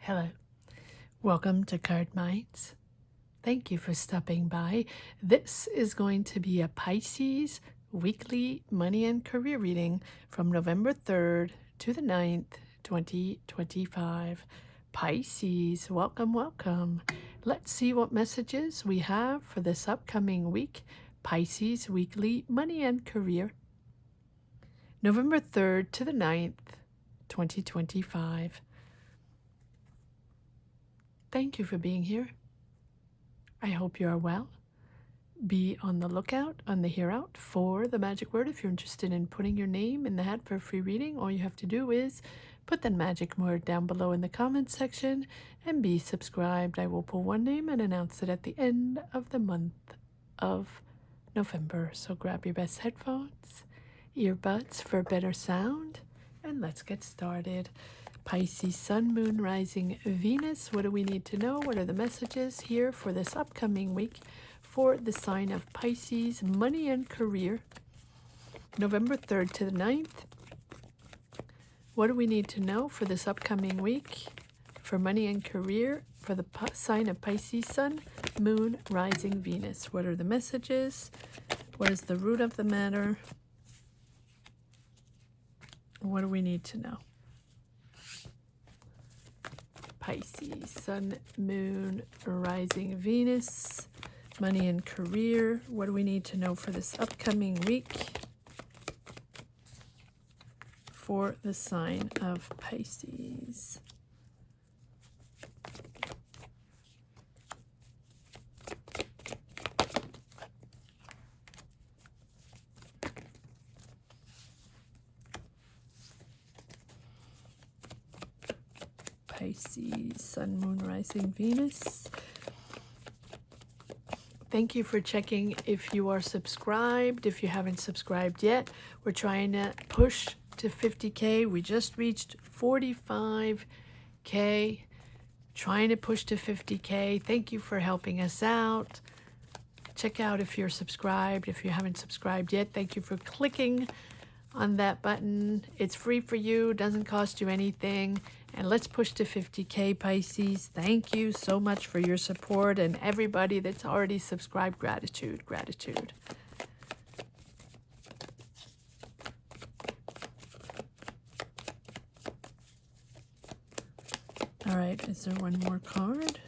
Hello, welcome to Cardminds. Thank you for stopping by. This is going to be a Pisces weekly money and career reading from November 3rd to the 9th, 2025. Pisces, welcome, welcome. Let's see what messages we have for this upcoming week. Pisces weekly money and career. November 3rd to the 9th, 2025. Thank you for being here. I hope you are well. Be on the lookout, on the hear out for the magic word. If you're interested in putting your name in the hat for a free reading, all you have to do is put the magic word down below in the comments section and be subscribed. I will pull one name and announce it at the end of the month of November. So grab your best headphones, earbuds for better sound, and let's get started. Pisces, Sun, Moon, Rising, Venus. What do we need to know? What are the messages here for this upcoming week for the sign of Pisces, money and career, November 3rd to the 9th? What do we need to know for this upcoming week for money and career for the sign of Pisces, Sun, Moon, Rising, Venus? What are the messages? What is the root of the matter? What do we need to know? Pisces, Sun, Moon, Rising, Venus, money and career. What do we need to know for this upcoming week for the sign of Pisces? Pisces, Sun, Moon, Rising, Venus. Thank you for checking if you are subscribed. If you haven't subscribed yet, we're trying to push to 50K. We just reached 45K. Trying to push to 50K. Thank you for helping us out. Check out if you're subscribed. If you haven't subscribed yet, thank you for clicking on that button. It's free for you, doesn't cost you anything. And let's push to 50K, Pisces. Thank you so much for your support, and everybody that's already subscribed, gratitude, gratitude. All right, is there one more card?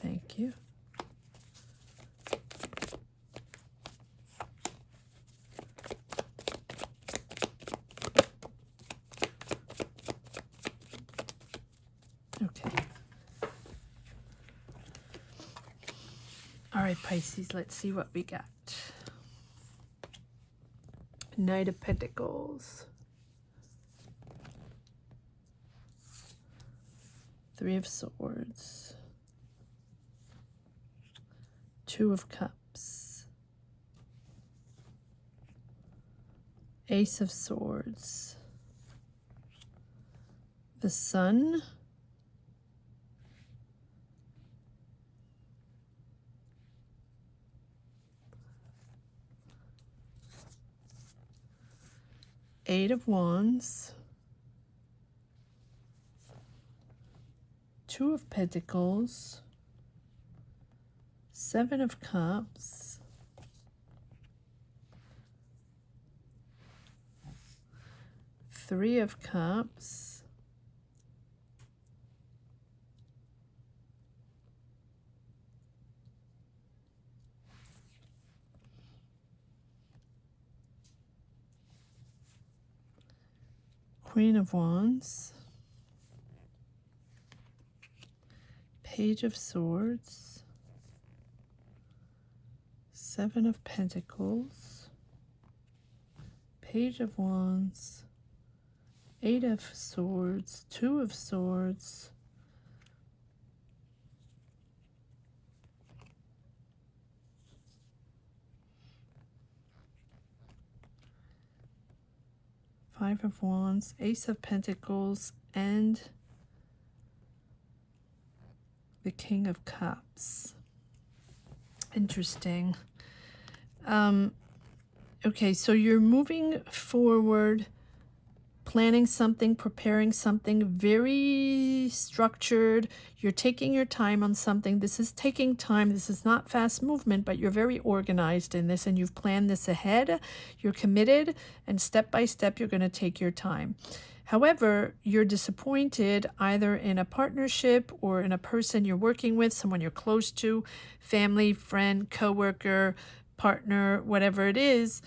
Thank you. Okay. All right, Pisces, let's see what we got. Knight of Pentacles. Three of Swords. Two of Cups. Ace of Swords. The Sun. Eight of Wands. Two of Pentacles. Seven of Cups. Three of Cups. Queen of Wands. Page of Swords. Seven of Pentacles. Page of Wands. Eight of Swords. Two of Swords. Five of Wands, Ace of Pentacles, and the King of Cups. Interesting. Okay, so you're moving forward, planning something, preparing something very structured. You're taking your time on something. This is taking time. This is not fast movement, but you're very organized in this and you've planned this ahead. You're committed, and step by step, you're going to take your time. However, you're disappointed either in a partnership or in a person you're working with, someone you're close to, family, friend, coworker, partner, whatever it is,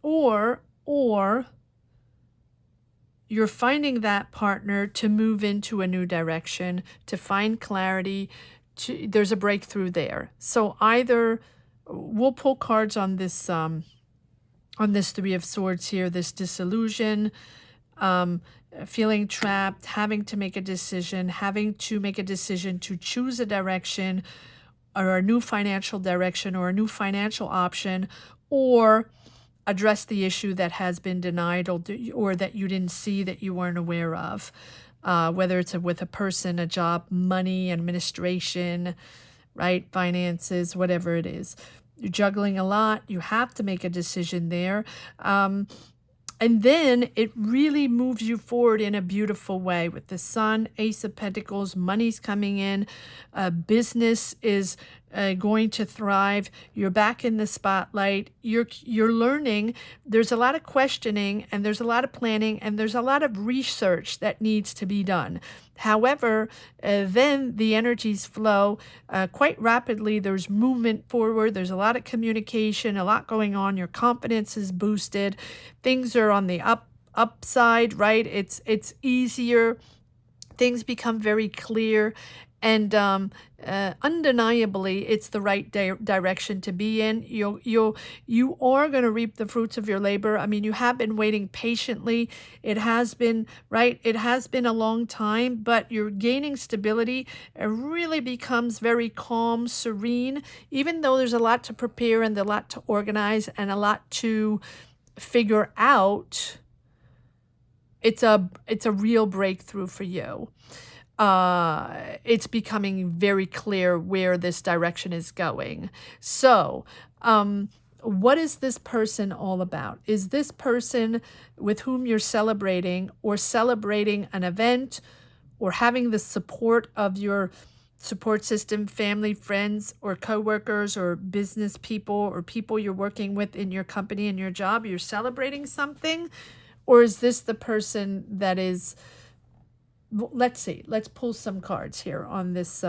or you're finding that partner to move into a new direction, to find clarity, there's a breakthrough there. So either we'll pull cards on this Three of Swords here, this disillusion, feeling trapped, having to make a decision to choose a direction or a new financial direction or a new financial option, or address the issue that has been denied or that you didn't see, that you weren't aware of, whether it's with a person, a job, money, administration, right, finances, whatever it is. You're juggling a lot. You have to make a decision there. And then it really moves you forward in a beautiful way with the Sun, Ace of Pentacles, money's coming in, business is going to thrive. You're back in the spotlight. You're learning. There's a lot of questioning and there's a lot of planning and there's a lot of research that needs to be done. However, then the energies flow quite rapidly. There's movement forward. There's a lot of communication, a lot going on. Your confidence is boosted. Things are on the upside, right? It's easier. Things become very clear. And undeniably, it's the right direction to be in. You are going to reap the fruits of your labor. I mean, you have been waiting patiently. It has been, right? It has been a long time, but you're gaining stability. It really becomes very calm, serene, even though there's a lot to prepare and a lot to organize and a lot to figure out. It's a real breakthrough for you. It's becoming very clear where this direction is going. So, what is this person all about? Is this person with whom you're celebrating or celebrating an event or having the support of your support system, family, friends, or coworkers, or business people, or people you're working with in your company and your job? You're celebrating something? Or is this the person that is... Let's see. Let's pull some cards here on this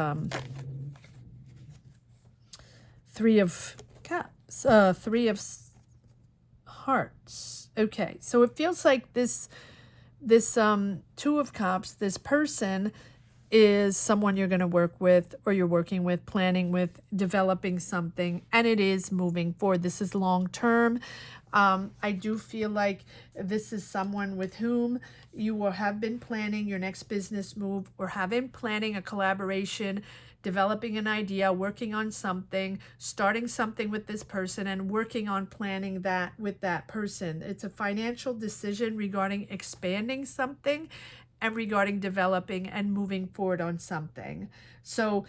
Three of Cups, Three of Hearts. Okay, so it feels like this Two of Cups, this person is someone you're going to work with or you're working with, planning with, developing something, and it is moving forward. This is long term. I do feel like this is someone with whom you will have been planning your next business move or have been planning a collaboration, developing an idea, working on something, starting something with this person and working on planning that with that person. It's a financial decision regarding expanding something and regarding developing and moving forward on something. So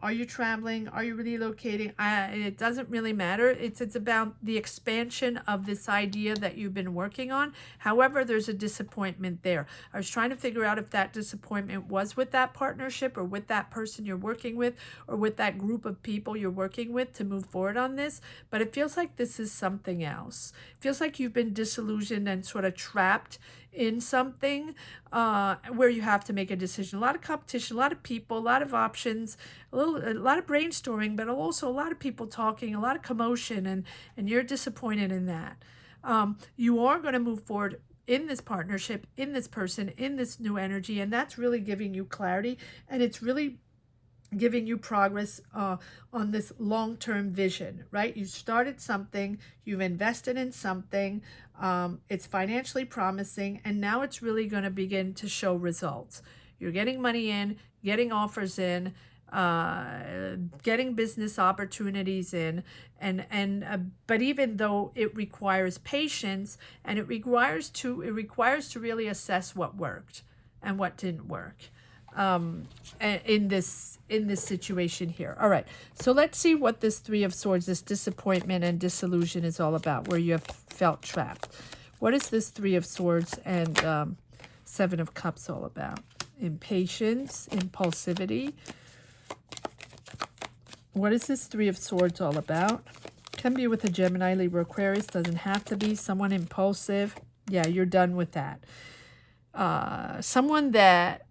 are you traveling? Are you relocating? It doesn't really matter. It's about the expansion of this idea that you've been working on. However, there's a disappointment there. I was trying to figure out if that disappointment was with that partnership or with that person you're working with or with that group of people you're working with to move forward on this. But it feels like this is something else. It feels like you've been disillusioned and sort of trapped in something where you have to make a decision. A lot of competition, a lot of people, a lot of options, a lot of brainstorming, but also a lot of people talking, a lot of commotion, and you're disappointed in that. You are going to move forward in this partnership, in this person, in this new energy, and that's really giving you clarity, and it's really giving you progress on this long-term vision, right? You started something, you've invested in something, it's financially promising, and now it's really going to begin to show results. You're getting money in, getting offers in, getting business opportunities in, but even though it requires patience and it requires to really assess what worked and what didn't work. in this situation here. All right, so let's see what this Three of Swords, this disappointment and disillusion is all about, where you have felt trapped. What is this Three of Swords and Seven of Cups all about? Impatience, impulsivity. What is this Three of Swords all about? Can be with a Gemini, Libra, Aquarius. Doesn't have to be. Someone impulsive. Yeah, you're done with that. Someone that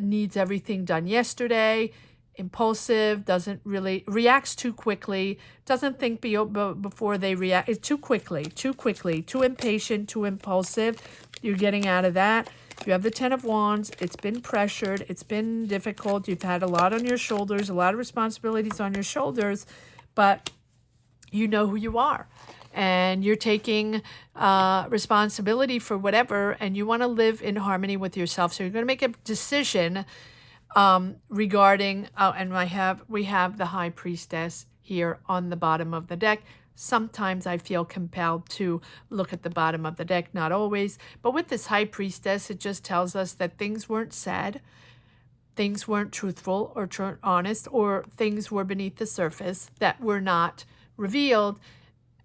needs everything done yesterday, impulsive, doesn't really, reacts too quickly, doesn't think before they react. It's too quickly, too impatient, too impulsive. You're getting out of that. You have the Ten of Wands. It's been pressured. It's been difficult. You've had a lot on your shoulders, a lot of responsibilities on your shoulders, but you know who you are. And you're taking responsibility for whatever, and you want to live in harmony with yourself. So you're going to make a decision regarding, and we have the High Priestess here on the bottom of the deck. Sometimes I feel compelled to look at the bottom of the deck, not always. But with this High Priestess, it just tells us that things weren't said, things weren't truthful or honest, or things were beneath the surface that were not revealed.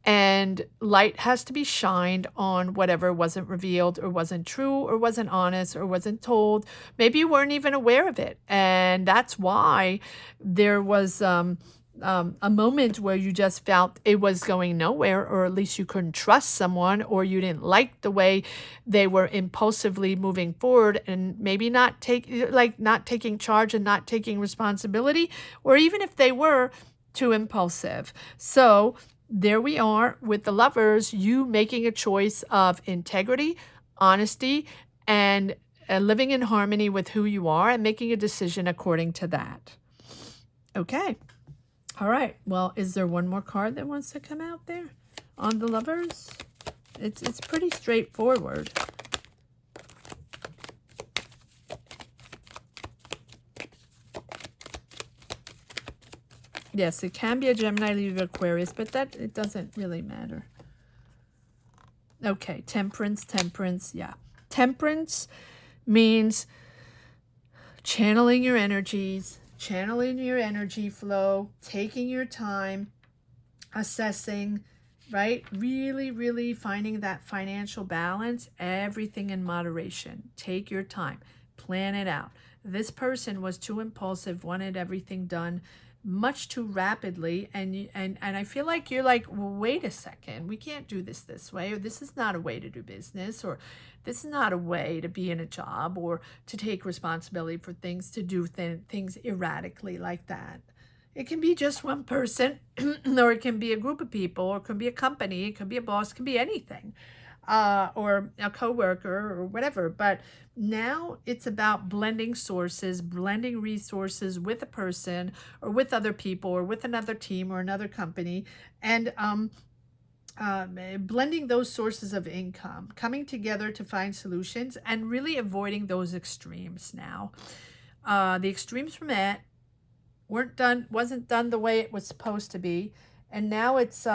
And light has to be shined on whatever wasn't revealed or wasn't true or wasn't honest or wasn't told. Maybe you weren't even aware of it. And that's why there was a moment where you just felt it was going nowhere, or at least you couldn't trust someone, or you didn't like the way they were impulsively moving forward and maybe not taking charge and not taking responsibility, or even if they were too impulsive. So there we are with the Lovers, you making a choice of integrity, honesty, and living in harmony with who you are and making a decision according to that. Okay. All right. Well, is there one more card that wants to come out there on the Lovers? It's pretty straightforward. Yes, it can be a Gemini, Libra, Aquarius, but it doesn't really matter. Okay, temperance, yeah. Temperance means channeling your energies, channeling your energy flow, taking your time, assessing, right? Really, really finding that financial balance, everything in moderation. Take your time, plan it out. This person was too impulsive, wanted everything done much too rapidly, and I feel like you're like, well, wait a second, we can't do this way, or this is not a way to do business, or this is not a way to be in a job, or to take responsibility for things, to do things erratically like that. It can be just one person, or it can be a group of people, or it can be a company, it could be a boss, it can be anything, or a coworker or whatever. But now it's about blending sources, blending resources with a person or with other people or with another team or another company, and blending those sources of income, coming together to find solutions, and really avoiding those extremes now. The extremes were met, wasn't done the way it was supposed to be, and now it's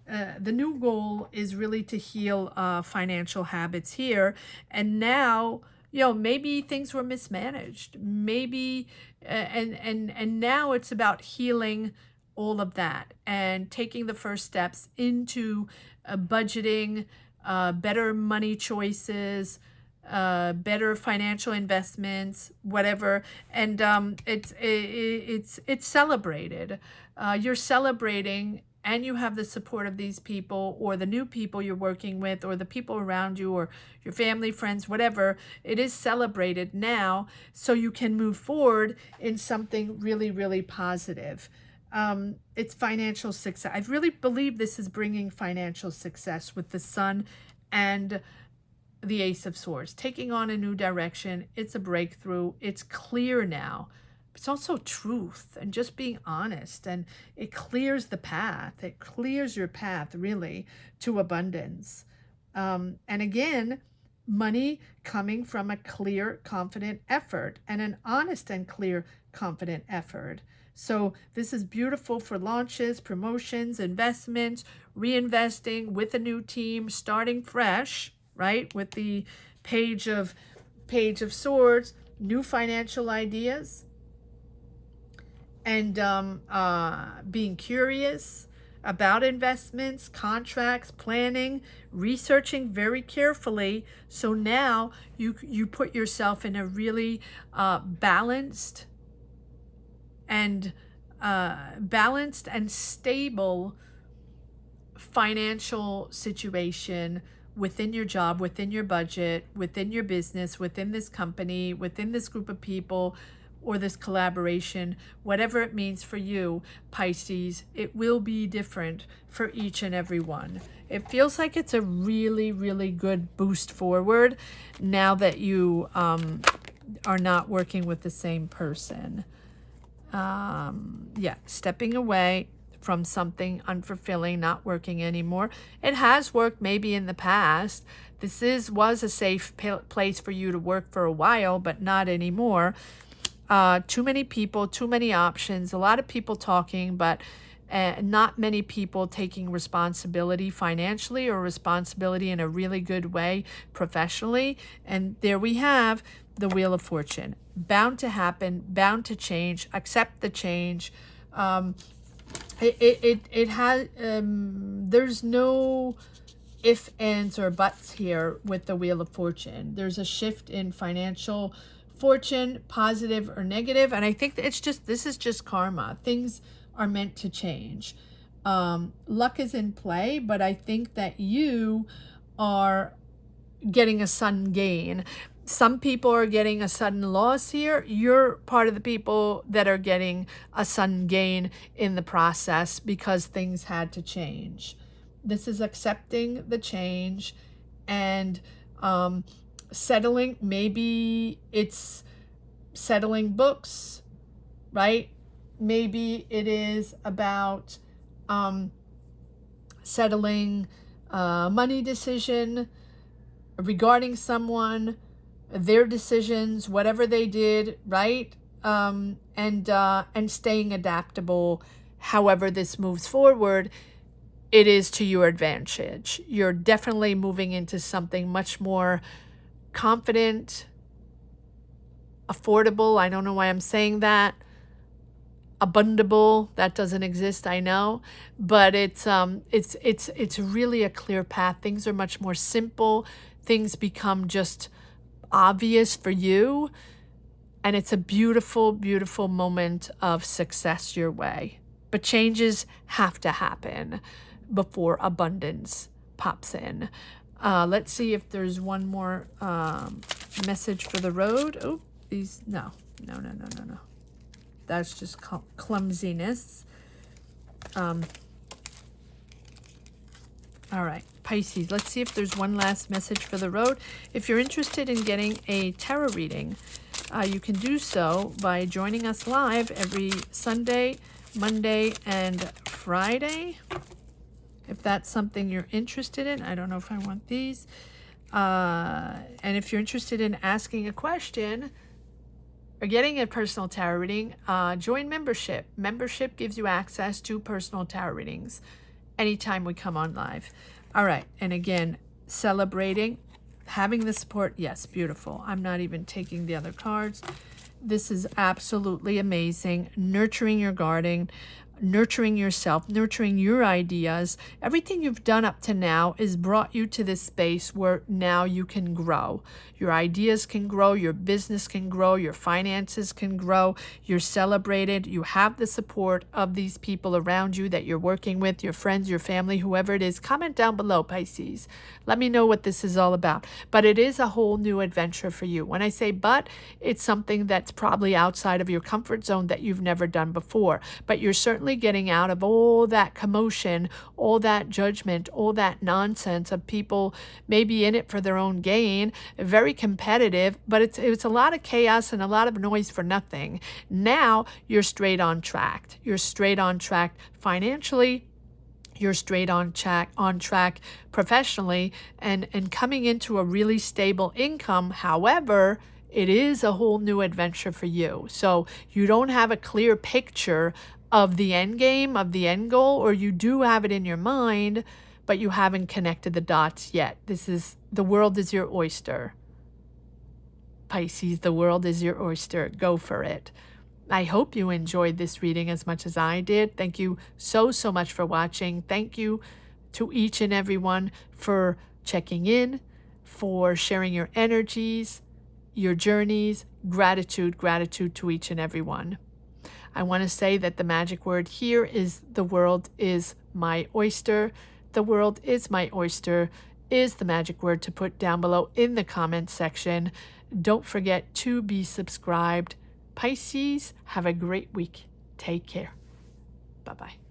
the new goal is really to heal financial habits here. And now, maybe things were mismanaged, maybe, and now it's about healing all of that and taking the first steps into budgeting, better money choices, better financial investments, whatever. And it's celebrated. You're celebrating, and you have the support of these people, or the new people you're working with, or the people around you, or your family, friends, whatever. It is celebrated now, so you can move forward in something really, really positive. It's financial success. I really believe this is bringing financial success with the Sun and the Ace of Swords, taking on a new direction. It's a breakthrough. It's clear now. It's also truth and just being honest, and it clears the path. It clears your path, really, to abundance. And again, money coming from a clear, confident effort, and an honest and clear, confident effort. So this is beautiful for launches, promotions, investments, reinvesting with a new team, starting fresh, right? With the Page of Swords. new financial ideas, and being curious about investments, contracts, planning, researching very carefully. So now you put yourself in a really balanced and stable financial situation within your job, within your budget, within your business, within this company, within this group of people, or this collaboration, whatever it means for you, Pisces. It will be different for each and every one. It feels like it's a really, really good boost forward now that you are not working with the same person. Yeah, stepping away from something unfulfilling, not working anymore. It has worked maybe in the past. This was a safe place for you to work for a while, but not anymore. Too many people, too many options, a lot of people talking, but not many people taking responsibility financially or responsibility in a really good way professionally. And there we have the Wheel of Fortune. Bound to happen, bound to change, accept the change. It has, there's no ifs, ands, or buts here with the Wheel of Fortune. There's a shift in financial fortune, positive or negative, and I think that this is just karma. Things are meant to change. Luck is in play, but I think that you are getting a sudden gain. Some people are getting a sudden loss here. You're part of the people that are getting a sudden gain in the process because things had to change. This is accepting the change and settling. Maybe it's settling books, right? Maybe it is about settling money decision regarding someone, their decisions, whatever they did, right? And staying adaptable. However this moves forward, it is to your advantage. You're definitely moving into something much more confident, affordable. I don't know why I'm saying that. Abundable, that doesn't exist, I know, but it's really a clear path. Things are much more simple. Things become just obvious for you, and it's a beautiful, beautiful moment of success your way. But changes have to happen before abundance pops in. Let's see if there's one more message for the road. Oh, no. That's just clumsiness. All right, Pisces, let's see if there's one last message for the road. If you're interested in getting a tarot reading, you can do so by joining us live every Sunday, Monday, and Friday. If that's something you're interested in. I don't know if I want these. And if you're interested in asking a question or getting a personal tarot reading, join membership. Membership gives you access to personal tarot readings anytime we come on live. All right. And again, celebrating, having the support. Yes, beautiful. I'm not even taking the other cards. This is absolutely amazing. Nurturing your garden, nurturing yourself, nurturing your ideas. Everything you've done up to now has brought you to this space where now you can grow. Your ideas can grow, your business can grow, your finances can grow, you're celebrated, you have the support of these people around you that you're working with, your friends, your family, whoever it is. Comment down below, Pisces. Let me know what this is all about. But it is a whole new adventure for you. When I say but, it's something that's probably outside of your comfort zone that you've never done before. But you're certainly getting out of all that commotion, all that judgment, all that nonsense of people maybe in it for their own gain, very competitive, but it's a lot of chaos and a lot of noise for nothing. Now you're straight on track. You're straight on track financially. You're straight on track professionally and coming into a really stable income. However, it is a whole new adventure for you. So you don't have a clear picture of the end game, of the end goal, or you do have it in your mind, but you haven't connected the dots yet. The world is your oyster. Pisces. The world is your oyster. Go for it. I hope you enjoyed this reading as much as I did. Thank you so much for watching. Thank you to each and every one for checking in, for sharing your energies, your journeys. Gratitude to each and every one. I want to say that the magic word here is the world is my oyster. The world is my oyster is the magic word to put down below in the comment section. Don't forget to be subscribed. Pisces, have a great week. Take care. Bye-bye.